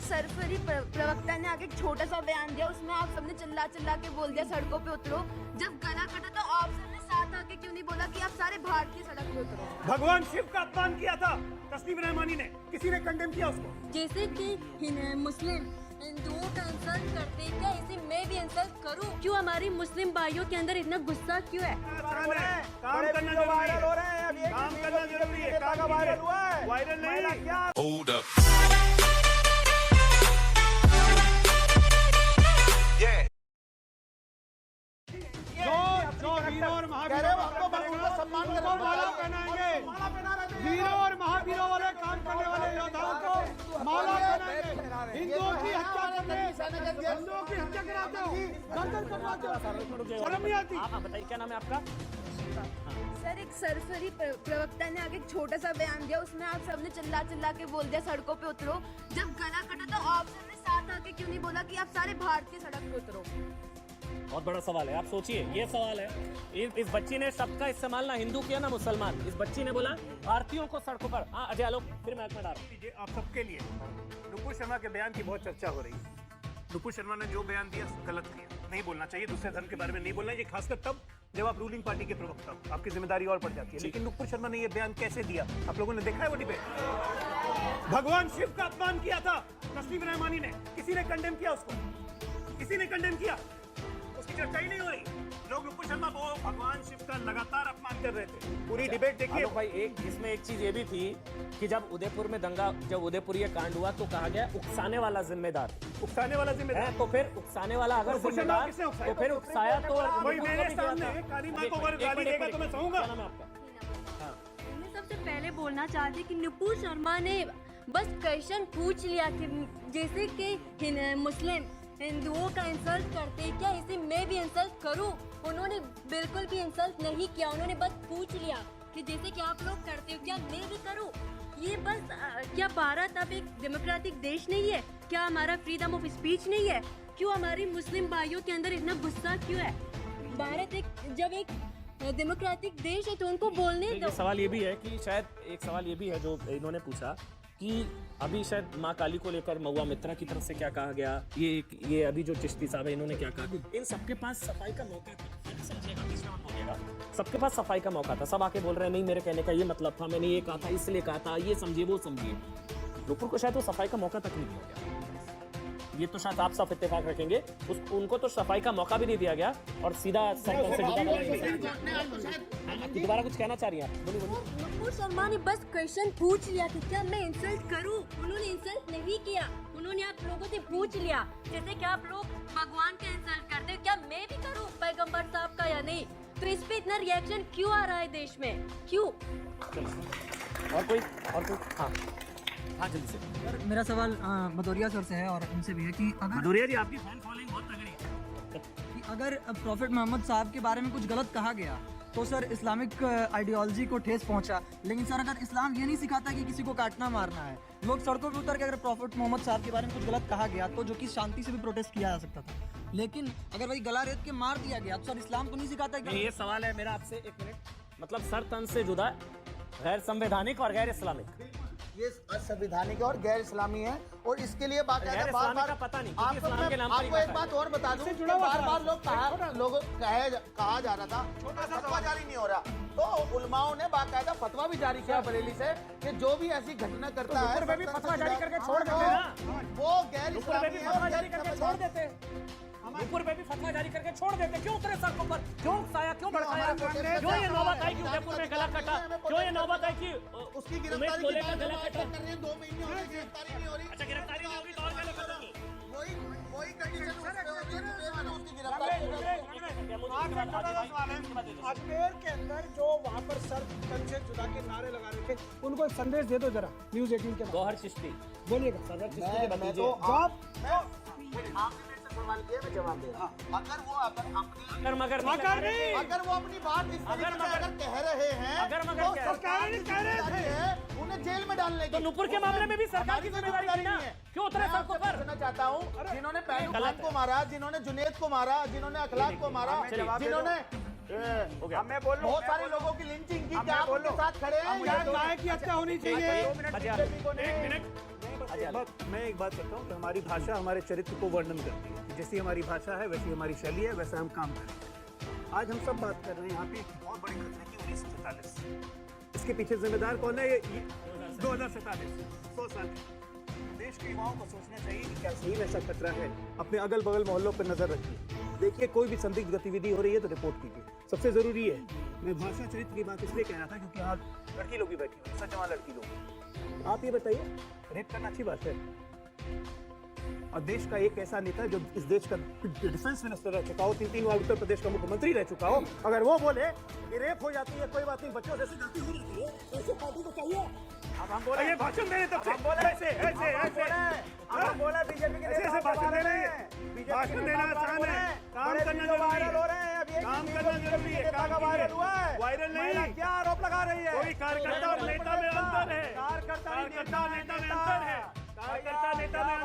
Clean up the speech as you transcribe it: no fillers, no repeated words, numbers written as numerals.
सरफरी प्रवक्ता ने आगे एक छोटा सा बयान दिया, उसमें आप सबने चिल्ला चिल्ला के बोल दिया सड़कों पे उतरो। जब गला कटा तो आप सबने साथ आके क्यों नहीं बोला कि आप सारे भारतीय सड़क पे उतरो? भगवान शिव का अपमान किया था तस्नीम रहमानी ने, किसी ने कंडेम किया उसको? जैसे कि मुस्लिम हिंदुओं का इंसल्ट करते, क्या इसे मैं भी इंसल्ट करूं? क्यों हमारी मुस्लिम भाइयों के अंदर इतना गुस्सा क्यों है? काम करना जरूरी है, काम करना जरूरी है, काम वायरल हुआ है, वायरल नहीं क्या? Hold up. जो वीरों और महावीरों को माला पहनाएंगे, वीरों और महावीरों वाले काम करने वाले योद्धाओं को माला पहनाएंगे। हिंदुओं की हत्या करने, हिंदुओं की हत्या कराते हो, गर्दन कटवाते हो, शर्म नहीं आती? आप बताइए क्या नाम है आपका? सर, एक सरफरी प्रवक्ता ने आगे एक छोटा सा बयान दिया, उसमें आप सबने चिल्ला चिल्ला के बोल दिया सड़कों पे उतरो। जब गला कटा तो आप सबने साथ आके क्यों नहीं बोला कि आप सारे भारतीय सड़क पे उतरो? बहुत बड़ा सवाल है, आप सोचिए, ये सवाल है। इस बच्ची ने शब्द का इस्तेमाल ना हिंदू किया ना मुसलमान, इस बच्ची ने बोला भारतीयों को सड़कों पर। हाँ अजय आलोक, फिर मैं डाल रहा आप सबके लिए नुपुर शर्मा के बयान की बहुत चर्चा हो रही है। नुपुर शर्मा ने जो बयान दिया गलत किया, नहीं बोलना चाहिए, दूसरे धर्म के बारे में नहीं बोलना चाहिए, खासकर तब जब आप रूलिंग पार्टी के प्रवक्ता हो, आपकी जिम्मेदारी और बढ़ जाती है। लेकिन नुपुर शर्मा ने ये बयान कैसे दिया, आप लोगों ने देखा है वो डिबेट? भगवान शिव का अपमान किया था तस्नीम रहमानी ने, किसी ने कंडेम किया उसको? किसी ने कंडेम किया? उसकी चर्चा ही नहीं हो रही। लोग नुपुर शर्मा को भगवान शिव का लगातार अपमान कर रहे थे। पूरी डिबेट देखिए भाई। एक इसमें एक चीज ये भी थी कि जब उदयपुर में दंगा, जब उदयपुर ये कांड हुआ तो कहा गया उकसाने वाला जिम्मेदार, उकसाने वाला जिम्मेदार है, तो फिर उकसाने वाला अगर जिम्मेदार तो फिर उकसाया तो कोई मेरे सामने काली मां को अगर गाली देगा तो मैं सहूंगा। क्या नाम है आपका? मैं सबसे पहले बोलना चाहती कि नुपुर शर्मा ने बस क्वेश्चन पूछ लिया कि जैसे कि मुस्लिम हिंदुओं का इंसल्ट करते, क्या इसे मैं भी इंसल्ट करूं? उन्होंने बिल्कुल भी इंसल्ट नहीं किया, उन्होंने बस पूछ लिया कि जैसे कि आप लोग करते हो क्या मैं भी करूं? ये बस क्या भारत अब एक डेमोक्रेटिक देश नहीं है? क्या हमारा फ्रीडम ऑफ स्पीच नहीं है? क्यों हमारी मुस्लिम भाइयों के अंदर इतना गुस्सा क्यों है? भारत जब एक डेमोक्रेटिक देश है तो उनको बोलने दो। सवाल ये भी है कि शायद एक सवाल ये भी है जो इन्होंने पूछा कि अभी शायद माँ काली को लेकर महुआ मित्रा की तरफ से क्या कहा गया, ये अभी जो चिश्ती साहब है इन्होंने क्या कहा, इन सबके पास सफाई का मौका था। सबके पास सफाई का मौका था, सब आके बोल रहे हैं नहीं मेरे कहने का ये मतलब था, मैंने ये कहा था, इसलिए कहा था, ये समझिए वो समझिए। नुपुर को शायद वो सफाई का मौका तक नहीं दिया गया। ये तो शायद आप सब इत्तेफाक रखेंगे, उनको तो सफाई का मौका भी नहीं दिया गया और सीधा सरकार से दोबारा कुछ कहना चाह रही हैं? नुपुर शर्मा ने बस क्वेश्चन पूछ लिया कि क्या मैं इंसल्ट करूं? उन्होंने इंसल्ट नहीं किया, उन्होंने आप लोगों से पूछ लिया जैसे कि आप लोग भगवान का इंसल्ट करते हो, क्या मैं भी करूं पैगंबर साहब का या नहीं? तो इस पे इतना रिएक्शन क्यों आ रहा है देश में, क्यों? और कोई हाँ जल्दी से। सर मेरा सवाल भदौरिया सर से है और उनसे भी है कि अगर भदौरिया जी आपकी फैन फॉलोइंग बहुत तगड़ी है कि अगर प्रॉफिट मोहम्मद साहब के बारे में कुछ गलत कहा गया तो सर इस्लामिक आइडियोलॉजी को ठेस पहुंचा, लेकिन सर अगर इस्लाम ये नहीं सिखाता कि किसी को काटना मारना है, लोग सड़कों पर उतर के अगर प्रॉफिट मोहम्मद साहब के बारे में कुछ गलत कहा गया तो जो कि शांति से भी प्रोटेस्ट किया जा सकता था, लेकिन अगर वही गला रेत के मार दिया गया तो सर इस्लाम तो नहीं सिखाता कि ये सवाल है मेरा आपसे, एक मिनट, मतलब सर तन से जुदा गैर संवैधानिक और गैर इस्लामिक, ये असंवैधानिक और गैर इस्लामी है और इसके लिए बाकायदा बार-बार पता नहीं आपको एक बात और बता दूं कि बार-बार कहा जा रहा था फतवा जारी नहीं हो रहा, तो उलमाओं ने बाकायदा फतवा भी जारी किया बरेली से कि जो भी ऐसी घटना करता है फतवा जारी करके छोड़ देते ना, वो गैर इस्लामी है। ऊपर पे भी फतवा जारी करके छोड़ देते, क्यों उतरे सड़कों पर, क्यों उकसाया, क्यों भड़काया, क्यों ये नौबत आई कि उदयपुर में गला कटा, क्यों ये नौबत आई कि उसकी गिरफ्तारी की बात कर रहे हैं, 2 महीने हो गए गिरफ्तारी नहीं हो रही। अच्छा गिरफ्तारी नहीं होगी तो और क्या करोगे? वही कंडीशन उसकी गिरफ्तारी। अजमेर के अंदर जो वहाँ पर सर तन से जुदा के नारे लगा रहे थे, उनको एक संदेश दे दो जरा न्यूज़ 18 के। गौहर चिश्ती बोलिएगा। सदर चिश्ती के बता सवाल किया मैं जवाब दे रहा हूं। अगर वो अगर वो अपनी बात इस तरीके से अगर कह रहे हैं तो सरकार ने कह रहे थे उन्हें जेल में डालने की। तो नुपुर के मामले में भी सरकार की जिम्मेदारी नहीं है, क्यों उतरे सड़कों पर? कहना चाहता हूं जिन्होंने पहलू खान को मारा, जिन्होंने जुनेद को मारा, जिन्होंने अखलाक को मारा, जिन्होंने मैं बोल बहुत सारे लोगों की लिंचिंग की, क्या आप उनके साथ खड़े हैं? गाय की हत्या होनी चाहिए। मैं एक बात करता हूँ कि हमारी भाषा हमारे चरित्र को वर्णन करती है। जैसी हमारी भाषा है वैसी हमारी शैली है, वैसा हम काम करते हैं। आज हम सब बात कर रहे हैं यहाँ पे एक बहुत बड़े खतरे की 1947। इसके पीछे जिम्मेदार कौन है? ये 2047, 100 साल। देश के युवाओं को सोचना चाहिए कि क्या सही में ऐसा खतरा है। अपने अगल बगल मोहल्लों पर नजर रखिए, देखिए कोई भी संदिग्ध गतिविधि हो रही है तो रिपोर्ट कीजिए। सबसे जरूरी है, मैं भाषा चरित्र की बात इसलिए कह रहा था क्योंकि यहाँ लड़की लोग भी बैठी हुई, सचमा लड़की लोग। आप ये बताइए, रेप करना अच्छी बात है? और देश का एक ऐसा नेता जो इस देश का डिफेंस मिनिस्टर रह चुका हो, 3 बार उत्तर प्रदेश का मुख्यमंत्री रह चुका हो, अगर वो बोले कि रेप हो जाती है, कोई बात नहीं, बच्चों जैसी गलती हो जाती है, ऐसे पार्टी को चाहिए। अब हम बोले, ये भाषण देने तब से ऐसे हम बोला बीजेपी के ऐसे भाषण दे रहे हैं। भाषण देना आसान है, काम करना जरूरी है। काम करना जरूरी है। काम वायरल हुआ है, वायरल नहीं। क्या आरोप लगा रही है? कोई कार्यकर्ता और नेता में अंतर है। कार्यकर्ता नेता में अंतर है। कार्यकर्ता नेता में